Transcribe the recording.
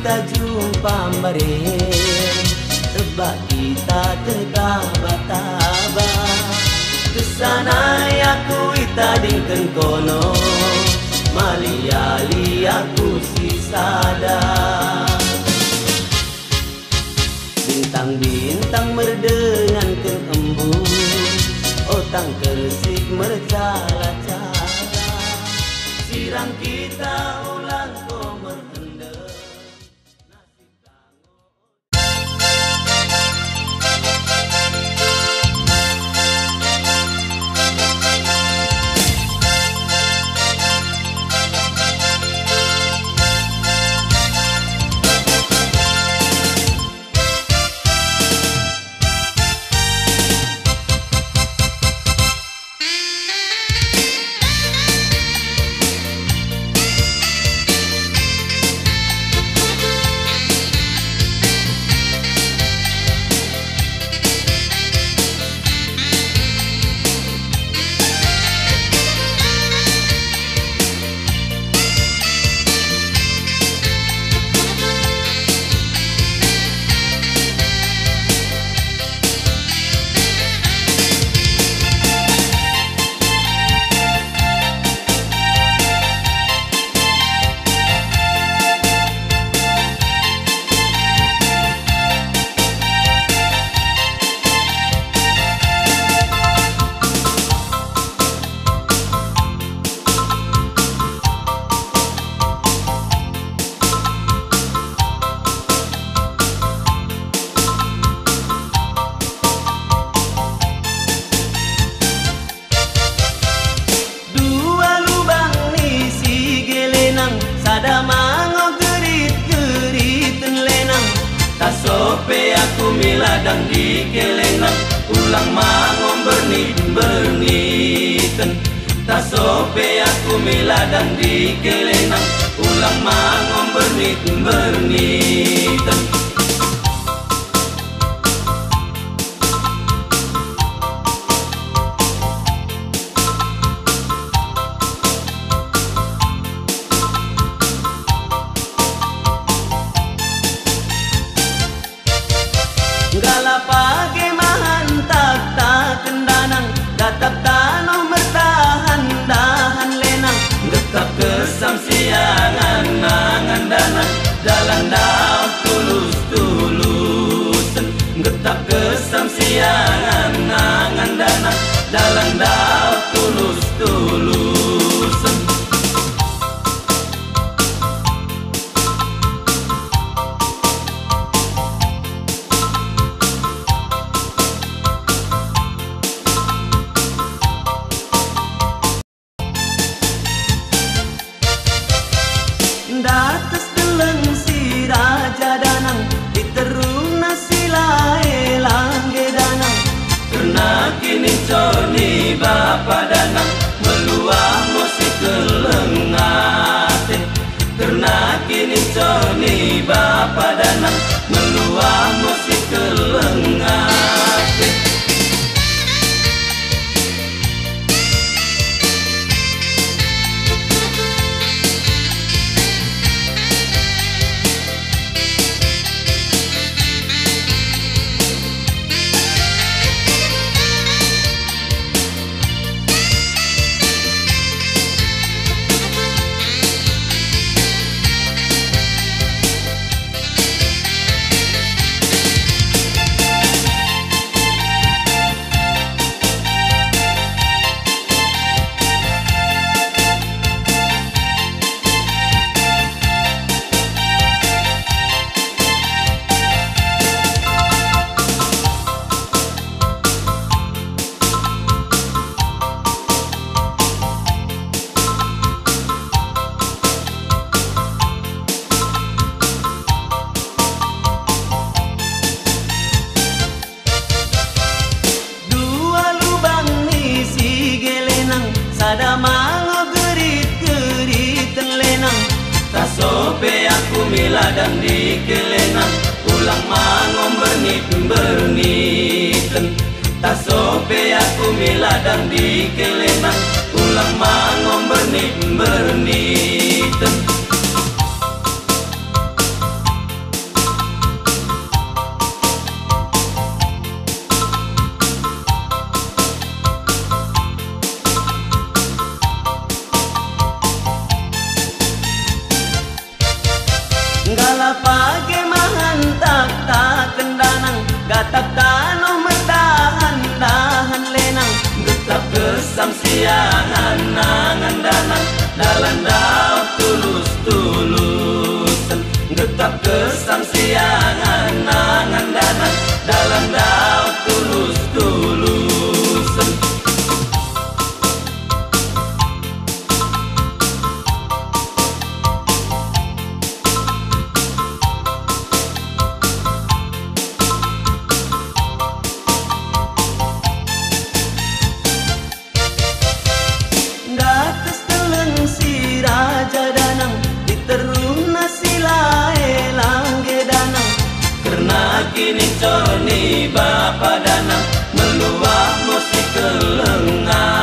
kita jumpa bareng, tebak kita tertaba-taba. Kesana aku itadingkan kono, maliali aku si sadar. Bintang-bintang merdengan ke embun, otang kersik mercala-cala. Sirang kita ulang komer hendek. Sada mango gerit-geriten lenang, tak sope aku miladang di kelenang. Ulang mango bernit-berniten, tak sope aku miladang di kelenang. Ulang mango bernit-berniten. Gala pagi mahantak tak kendanang, datap tanah mertahan-dahan lenang. Getap kesam siangan nangan danang, jalan dau tulus-tulusan. Getap kesam siangan nangan danang, jalan dau tulus-tulusan. Datas teleng si raja danang, diteruna si lae langge danang. Karena kini coni bapa danang, meluah musik kelengate. Karena kini coni bapa danang, meluah musik kelengate. Sada mango gerit-geriten lenang, tak sope aku miladang di kelenang. Ulang mango bernit-berniten, tak sope aku miladang di kelenang. Ulang mango bernit-berniten. tatap tanoh merdahan-dahan lenang getap kesam siangan nangan danang dalan daun tulus-tulusan getap kesam siangan nangan danang dalan daun tulus-tulusan. Datus teleng si raja danang diteruna silae langge danang karena kini corni bapa danang meluah musik kelengan.